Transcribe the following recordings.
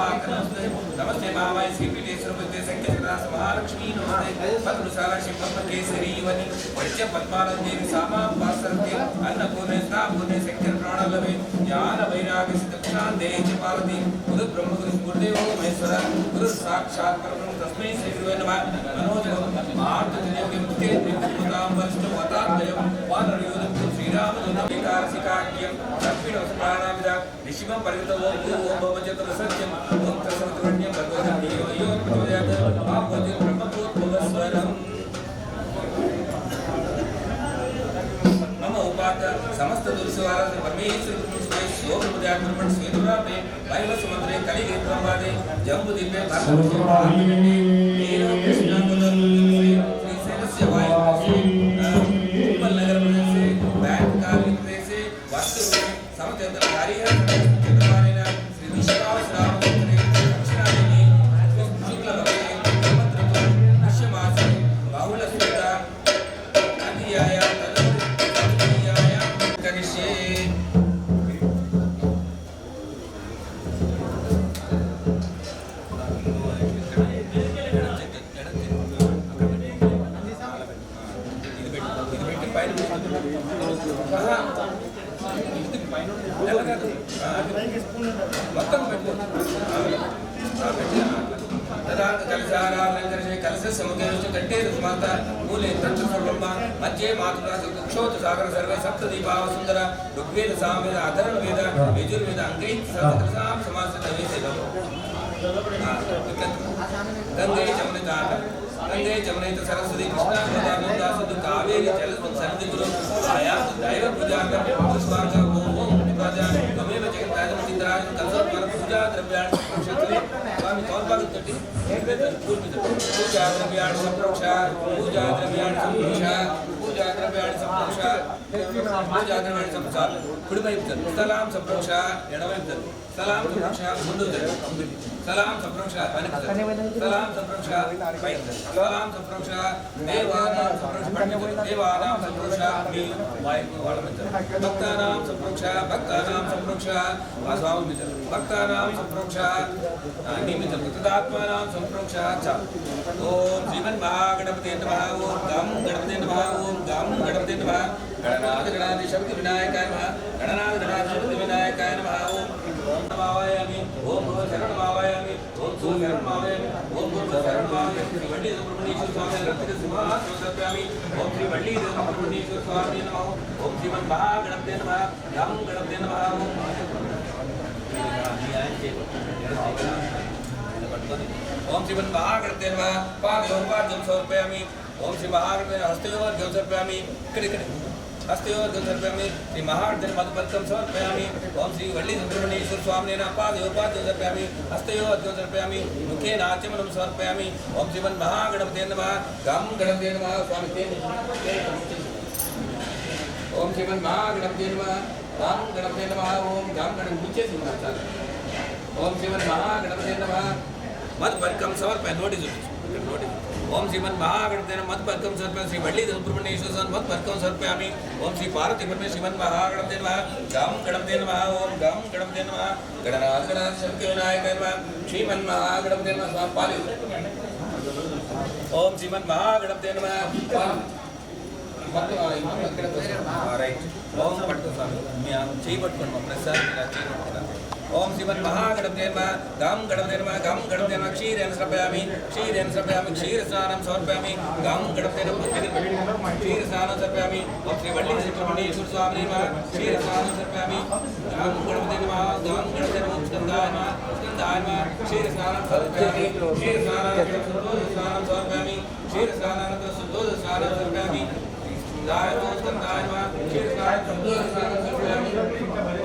नमस्ते मामाय श्रीपीठेश्वर संकेत महालक्ष्मी नमस्ते पद्मशालाक्षी पद्मकेसरी वनी वैद्य पद्मानंदेवी सामा पासरते अन्नपूर्णे स्नापूर्णे शंकर प्राणलवे ज्ञान वैराग्य सिद्धक्षान देहि पार्वती गुरु ब्रह्म गुरु गुरुदेवो महेश्वर गुरु साक्षात् परब्रह्म तस्मै श्री गुरुवे नमः मनोजव मार्गदेव मुक्ते त्रिपुराम वरिष्ठ वताद्वयं वानरयोधं श्रीरामदूतं विकारसिकाख्यं दक्षिण प्राणाविदा ऋषिमं परिगतवो ओम भवजत सत्यं ओम तत्सवतुर्ण्यं भगवतं देवयो प्रचोदयात् आपवति ब्रह्मभूतभवस्वरम् मम उपात समस्त दुर्सवार परमेश्वर कृष्णे शोभमुद्या ब्रह्मण स्वेदुरापे वैव समुद्रे कलिगे ब्रह्मादे जम्बुदीपे भारतवर्षे नीरो कृष्णामुदं श्री सेनस्य वायु उपल नगर प्रदेशे बैंक काली प्रदेशे वास्तु समतेंद्र हरिहर चंद्रमानेना श्री विश्वास रामचंद्रे दक्षिणादेवी शुक्ल भगवते ब्रह्मत्रतो पुष्यमासे बाहुल स्वेता अतियाया तदुयाया कनिष्ये मध्य मातुरा क्षोत सागर सर्वे सप्तदीपाव सुंदर ऋग्वेद सामवेद अथर्व वेद यजुर्वेद अंगैः सहस्रसाम समासत वेदेव गंगे जमुने सरस्वती कृष्णा गोदावरी सिंधु कावेरी जलस्मिन् सन्निधिं आयात दैव पूजा कर पुष्पांग ओम निपाजा तमेव जगन्नाथ चित्राय कलशोत्पन्न पूजा द्रव्याणि संप्रोक्षते स्वामी तौलपाद तटी पूजा द्रव्याणि संप्रोक्षा पूजा द्रव्याणि संप्रोक्षा पूजा द्रव्याणि संप्रोक्षा पूजा द्रव्याणि संप्रोक्षा कुडिवैపు सलाम संप्रोक्षा एडवैపు सलाम संप्रोक्षा ముందు सलाम संप्रोक्षा सलाम संप्रोक्षा सलाम संप्रोक्षा देवानां संप्रोक्षा मी वायु वाळमित्र भक्तानां संप्रोक्षा वासवाम मित्र भक्तानां संप्रोक्षा निमित्त तदात्मानां संप्रोक्षा च ओम श्रीमन्महागणपते नमः ओम गं गणपते नमः ओम गं गणपते नमः गणनाथ गणाधि शक्ति विनायकाय नमः गणनाथ गणाधि शक्ति विनायकाय नमः ओम नमावयामि ओम शरणमावयामि ओम शरणमावयामि ओम शरणमावयामि श्री वल्ली सुब्रह्मण्येश्वर स्वामी रत्न सिंहासन समर्पयामि ओम श्री वल्ली सुब्रह्मण्येश्वर स्वामी नमः ओम श्रीमन्महागणपते नमः गं गणपते नमः ओम श्रीमन्महागणपते नमः पादयोर्पाद्यं समर्पयामि ओम श्री महागणपते हस्तयोर्घ्यं समर्पयामि हस्तयोर्घ्यं समर्पयामि श्री महागणपते मधुपत्रं समर्पयामि ओम श्री वल्ली सुब्रह्मण्येश्वर स्वामिनेन पादयोर्पाद्यं समर्पयामि हस्तयोर्घ्यं समर्पयामि मुखे नाट्यमनं समर्पयामि ओम श्रीमन्महागणपते नमः गं गणपते नमः स्वामी ओम श्रीमन्महागणपते नमः गं गणपते नमः ओम गं गणपते नमः ओम श्रीमन्महागणपते नमः मधुपर्कं समर्पयामि नोटिस ओम श्रीमन्महागणपते नमः मधुपर्कं समर्पयामि श्री वल्ली सुब्रह्मण्येश्वर स्वामी मधुपर्कं समर्पयामि ओम श्री पार्वती परमेश्वर श्रीमन्महागणपते नमः गं गणपते नमः ओम गं गणपते नमः गणनाथ गणाधिपति शक्ति विनायकाय नमः श्रीमन्महागणपते नमः स्वामी पालि ओम श्रीमन्महागणपते नमः రైట్ ఓం పట్టుకో స్వామి మీ చేయి పట్టుకోండి మా ప్రసాద్ ఇలా చేయి పట్టుకున్నాను ओम श्रीमन् महागणपते नमः गं गणपते नमः गं गणपते नमः क्षीरेण समर्पयामि क्षीरस्नानं समर्पयामि गं गणपते नमः क्षीरस्नानं समर्पयामि ओम श्री वल्ली सुब्रह्मण्येश्वर स्वामी नमः क्षीरस्नानं समर्पयामि गं गणपते नमः गं गणपते नमः स्कंदाय नमः क्षीरस्नानं समर्पयामि क्षीरस्नानं समर्पयामि क्षीरस्नानं समर्पयामि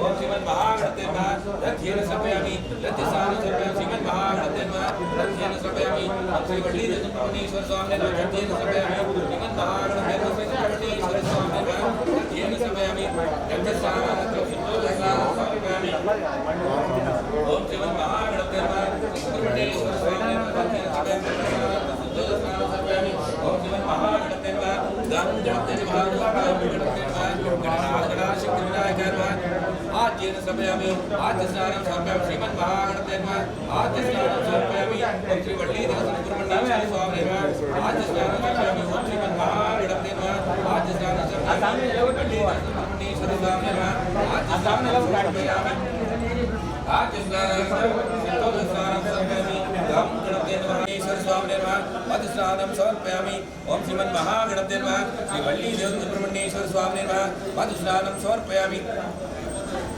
ओम श्रीमन् महागणपते नमः रथ्येन समर्पयामि रथ्यस्नानं समर्पयामि श्रीमन् महागणपते नमः रथ्येन समर्पयामि श्री वल्ली सुब्रह्मण्येश्वर स्वामी नमः रथ्येन समर्पयामि श्रीमन् महागणपते नमः सुब्रह्मण्येश्वर स्वामी नमः रथ्येन समर्पयामि रथ्यस्नानं समर्पयामि ओम श्रीमन् महागणपते नमः सुब्रह्मण्येश्वर स्वामी नमः रथ्येन समर्पयामि ओम श्रीमन् महागणपते नमः गं गणपते नमः आज्येन समर्पयामि आज्यस्नानं समर्पयामि श्रीमन् महागणपते नमः आज्यस्नानं समर्पयामि ओम श्री वल्ली सुब्रह्मण्येश्वर स्वामी नमः आज्यस्नानं समर्पयामि ओम श्रीमन् महागणपते नमः आज्यस्नानं समर्पयामि वल्ली सुब्रह्मण्येश्वर स्वामी नमः आज्यस्नानं समर्पयामि आज्यस्नानं समर्पयामि गं गणपते नमः ईश्वर स्वामी नमः मधुस्नानं समर्पयामि ओम श्रीमन् महागणपते नमः श्री वल्ली सुब्रह्मण्येश्वर स्वामी नमः मधुस्नानं समर्पयामि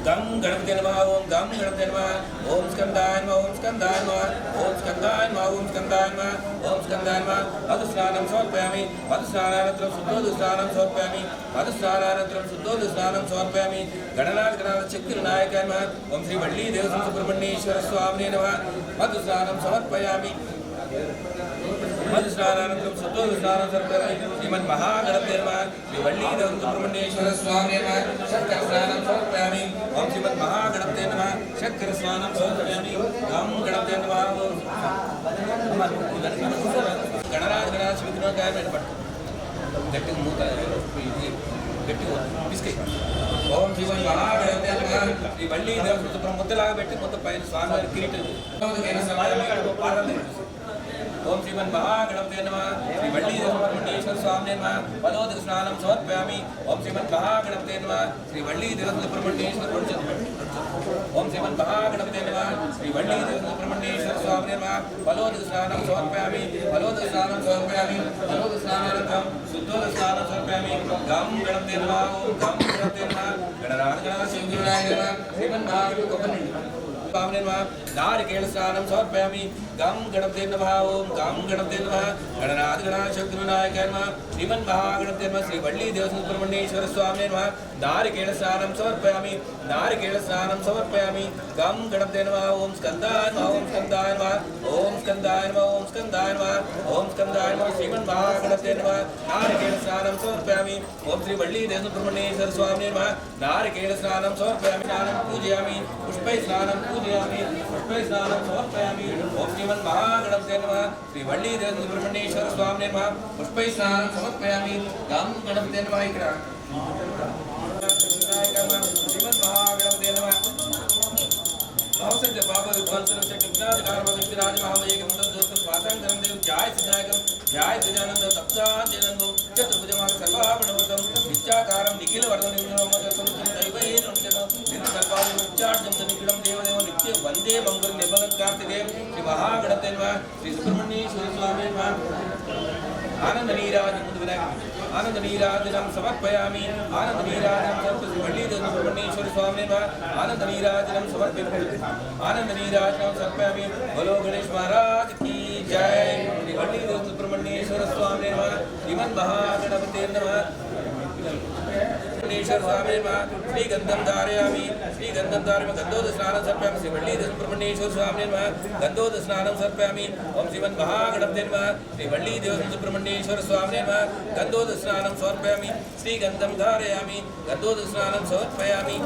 गं गणपते नमः ओम गं गणपते नमः ओम स्कंदाय नमः ओम स्कंदाय नमः ओम स्कंदाय नमः ओम स्कंदाय नमः ओम स्कंदाय नमः मधुस्नानं समर्पयामि मधुस्नानानन्तरं शुद्धोदस्नानं समर्पयामि मधुस्नानानन्तरं शुद्धोदस्नानं समर्पयामि गणनाथ चक्रनायकाय नमः ओम श्री वल्ली सुब्रह्मण्येश्वर स्वामिने नमः मधुस्नानं समर्पयामि मधुस्नानानन्तरं शुद्धोदस्नानं समर्पयामि श्रीमन् महागणपते नमः श्री वल्ली सुब्रह्मण्येश्वर स्वामिने नमः शक्करस्नानं समर्पयामि ओम श्रीमन् महागणपते नमः शक्करस्नानं समर्पयामि गं गणपते नमः गणराज शिवकाय में गट्टी मूता गट्टी बिस्के ओम श्रीमन् महागणपते नमः श्री वल्ली मुद्दलागा పెట్టి మొత్తం పైన స్వామివారి కిరీటం ओम श्रीमन् महागणपते नमः श्री वल्ली सुब्रह्मण्येश्वर स्वामी नमः पदोदक स्नानं समर्पयामि ओम श्रीमन् महागणपते नमः श्री वल्ली सुब्रह्मण्येश्वर ओम श्रीमन् महागणपते नमः श्री वल्ली सुब्रह्मण्येश्वर स्वामी नमः पदोदक स्नानं समर्पयामि पदोदक स्नानं समर्पयामि पदोदक स्नानानन्तरं शुद्धोदक स्नानं समर्पयामि गं गणपते नमः ओम गं गणपते नमः गणराज शिवगुरुनाय नमः श्रीमन् महागणपते स्वामी नमः नारिकेलस्नानं समर्पयामि गं गणपते नमः ओम गं गणपते नमः गणनाथ शक्तिनायकाय नमः श्रीमन् महागणपते नमः श्री वल्ली सुब्रह्मण्येश्वर स्वामी नमः नारिकेलस्नानं समर्पयामि नारिकेलस्नानं समर्पयामि गं गणपते नमः ओम स्कंदाय नमः ओम स्कंदाय नमः ओम स्कंदाय नमः ओम स्कंदाय नमः ओम स्कंदाय नमः श्रीमन् महागणपते नमः नारिकेलस्नानं समर्पयामि ओम श्री वल्ली सुब्रह्मण्येश्वर स्वामी नमः नारिकेलस्नानं समर्पयामि स्नानं पूजयामि पुष्पै स्नानं पूजयामि पुष्पै स्नानं समर्पयामि ओम श्रीमन् महागणपते नमः श्री वल्ली सुब्रह्मण्येश्वर स्वामी नमः पुष्पै स्नानं समर्पयामि गं गणपते नमः इकड़ा श्रीमन् महागणपते नमः नमस्ते बाबा विद्वांसनं चक्रविघ्नाथ कारमसिद्धिराज महामयेकं दोस्तम वासंकरं देव जय सिद्धायकं जय सदानंद सप्ताहानंदं चतुर्भुजं सर्वाभरणवरदं नित्याकारं निखिलवर्धनं निर्मलमदर्शनं दैवयेन नित्यकल्पानि मुक्त्यार्थं निखिलं देवदेव नित्य वन्दे मंगल निर्मलं कार्तिकेय श्री महागणपते नमः श्री सुब्रह्मण्येश्वर स्वामी नमः आनंद नीराजनं समर्पयामि आनंद नीराजनं समर्पयामि वल्ली सुब्रह्मण्येश्वर स्वामी नमः आनंद नीराजनं समर्पयामि आनंद नीराजनं समर्पयामि बोलो गणेश महाराज की जय श्री वल्ली सुब्रह्मण्येश्वर स्वामी नमः श्रीमन् महागणपते नमः सुब्रह्मण्येश्वर स्वामी नमः श्रीगंधं धारयामि गंधोदक स्नानं समर्पयामि श्री वल्ली सुब्रह्मण्येश्वर स्वामी नमः गंधोदक स्नानं समर्पयामि ओम श्रीमन् महागणपते नमः श्री वल्ली सुब्रह्मण्येश्वर स्वामी नमः गंधोदक स्नानं समर्पयामि श्रीगंधं धारयामि गंधोदक स्नानं समर्पयामि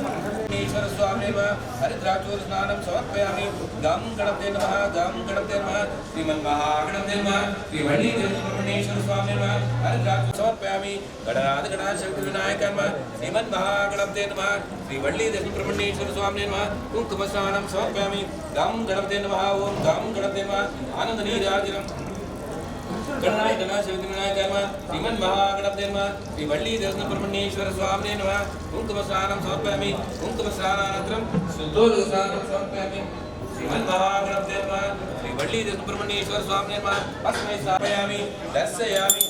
ईश्वर स्वामी नमः हरिद्राचूर स्नानं समर्पयामि गं गणपते नमः श्रीमन् महागणपते नमः श्री वल्ली सुब्रह्मण्येश्वर स्वामी नमः हरिद्राचूर समर्पयामि गणनाथ शक्तिविनायकाय नमः श्रीमन् महागणपते नमः श्री वल्ली सुब्रह्मण्येश्वर स्वामी नमः कुंकुम स्नानं समर्पयामि गं गणपते नमः ओम गं गणपते नमः आनंद नीराजनं श्रीमन् महागणपते नमः श्री वल्ली देवस्वामीश्वर स्वामिने नमः कुंकुमस्नानं समर्पयामि कुंकुमस्नानानन्तरं शुद्धोदकस्नानं समर्पयामि श्रीमन् महागणपते नमः श्री वल्ली देवस्वामीश्वर स्वामिने नमः अस्मै स्थापयामि दर्शयामि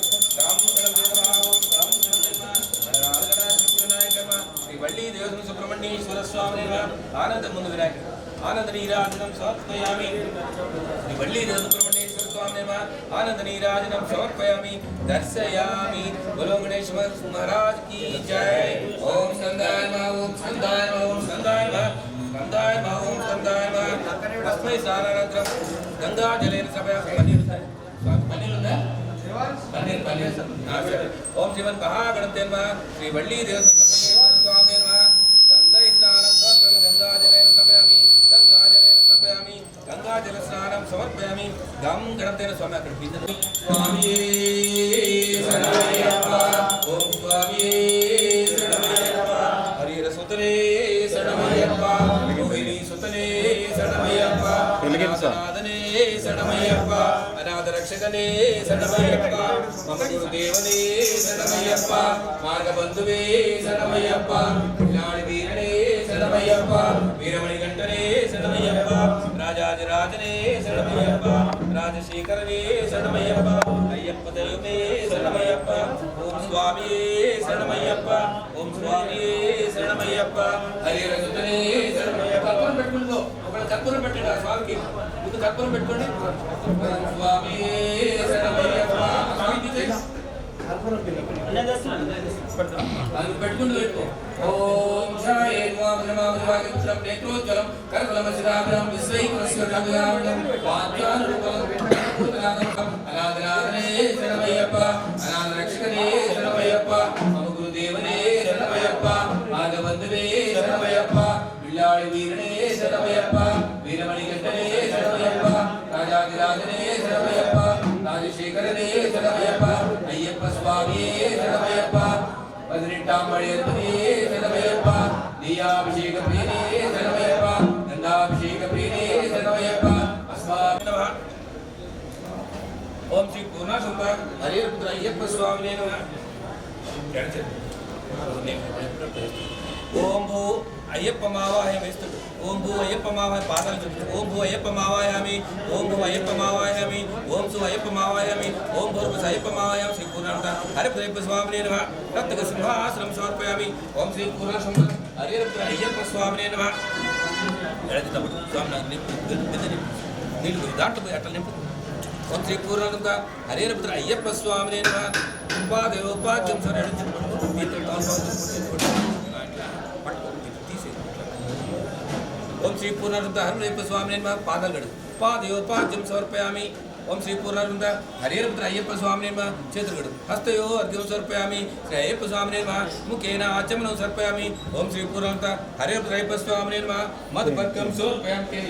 श्री वल्ली देवस्वामीश्वर स्वामिने नमः आनंद मुंद विनायक आनंद नीराजनं समर्पयामि श्री वल्ली देवस्वामीश्वर स्वामिने नमः आनंद नीराजनं समर्पयामि दर्शयामि बोलो गणेश महाराज की जय ओम स्कंदाय नमः ओम स्कंदाय नमः ओम स्कंदाय नमः स्कंदाय नमः ओम स्कंदाय नमः अस्मै स्नानानन्तरं गंगा जलेन पनीर ओम श्रीमन् महागणपते नमः श्री वल्ली देवस्वामीश्वर स्वामिने नमः गंगा स्नानं समर्पयामि गंगा जलेन समर्पयामि गंगा जलेन समर्पयामि गंगा जल स्नानं समर्पयामि गं गणपतेन स्वामी अక్కడ स्वामी शरणमయ్యప్ప ओम स्वामी शरणमయ్యప్ప हरिहर सुतने शरणमయ్యప్ప गोहिनी सुतने शरणमయ్యప్ప नादने शरणमయ్యప్ప अनाथ रक्षकने शरणमయ్యప్ప मम गुरुदेवने शरणमయ్యప్ప मार्गबंधुवे शरणमయ్యప్ప कल्याणी वीरने शरणमయ్యప్ప वीरमणिकंठने शरणमయ్యప్ప राजाधिराजने शरणमయ్యప్ప राजशेखरने शरणमయ్యప్ప अय्यप्प दैवमे शरणमయ్యప్ప ओम स्वामी शरणमయ్యప్ప ओम स्वामी शरणमయ్యప్ప हरिहर सुतने शरणमయ్యప్ప कल्पन పెట్టుకుందో ఒకళ్ళ కర్పూరం పెట్టండి ఆ స్వామికి ముందు కర్పూరం పెట్టుకోండి स्वामी शरणमయ్యప్ప స్వామికి కర్పూరం పెట్టుకుంటూ పెట్టుకో ఓం శాయ నమః నేత్రోజ్వలం కరకలమసిదాభ్రం విశ్వైకస్వరాభ్రం వాక్యానురూపం అనాథనాథనే శరణమయ్యప్ప అనాథ రక్షకనే శరణమయ్యప్ప మమ గురుదేవనే శరణమయ్యప్ప మాధవంతువే శరణమయ్యప్ప విల్లాడి వీరనే శరణమయ్యప్ప వీరమణికంఠనే శరణమయ్యప్ప రాజాధిరాజనే శరణమయ్యప్ప రాజశేఖరనే శరణమయ్యప్ప అయ్యప్ప స్వామియే శరణమయ్యప్ప పదినెట్టాంబడియే శరణమయ్యప్ప దియాభిషేక ప్రియనే శరణమయ్యప్ప గంగాభిషేక ప్రియనే శరణమయ్యప్ప అస్మాభి నమః ఓం శ్రీ పూర్ణాశంభ హరిహర పుత్ర అయ్యప్ప స్వామినే నమః ఓం భూ అయ్యప్ప మావాయ వేస్తుడు ఓం భూ అయ్యప్ప మావాయ పాదాలు చెప్తాడు ఓం భూ అయ్యప్ప మావాయామి ఓం భూ అయ్యప్ప మావాయామి ఓం సు అయ్యప్ప మావాయామి ఓం భూర్భుస అయ్యప్ప మావాయామి శ్రీ పూర్ణాంత హరిపుత్రయ్యప్ప స్వామినే నమః రత్నక సింహాసనం సమర్పయామి ఓం శ్రీ పూర్ణాశంభ హరిహర అయ్యప్ప స్వామినే నమః ఎడతప్పుడు స్వామి నీళ్ళు దాంట్లో పోయి అట్లా నింపు ఓం శ్రీ పూర్ణానంద హరిహర అయ్యప్ప స్వామినే నమః ఉపాధ్యం సార్ ओम श्री पूर्णानंद हरिहर स्वामी नमः पादगड़ पादयोपाद्यम समर्पयामि ओम श्री पूर्णानंद हरिहर अय्यप्प स्वामी नमः चेतुगड़ हस्तयो अर्घ्यम समर्पयामि श्री अय्यप्प स्वामी नमः मुखेन आचमनं समर्पयामि ओम श्री पूर्णानंद हरिहर अय्यप्प स्वामी नमः मधुपर्कं समर्पयामि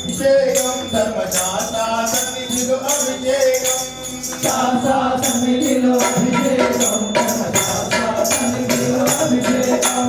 అభిషేకం ధర్మశాస్త్ర సన్నిధిలో అభిషేకం సన్నిధిలో అభిషేకం ధర్మశాస్త్ర సన్నిధిలో అభిషేకం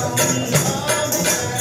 స్వామి శరణం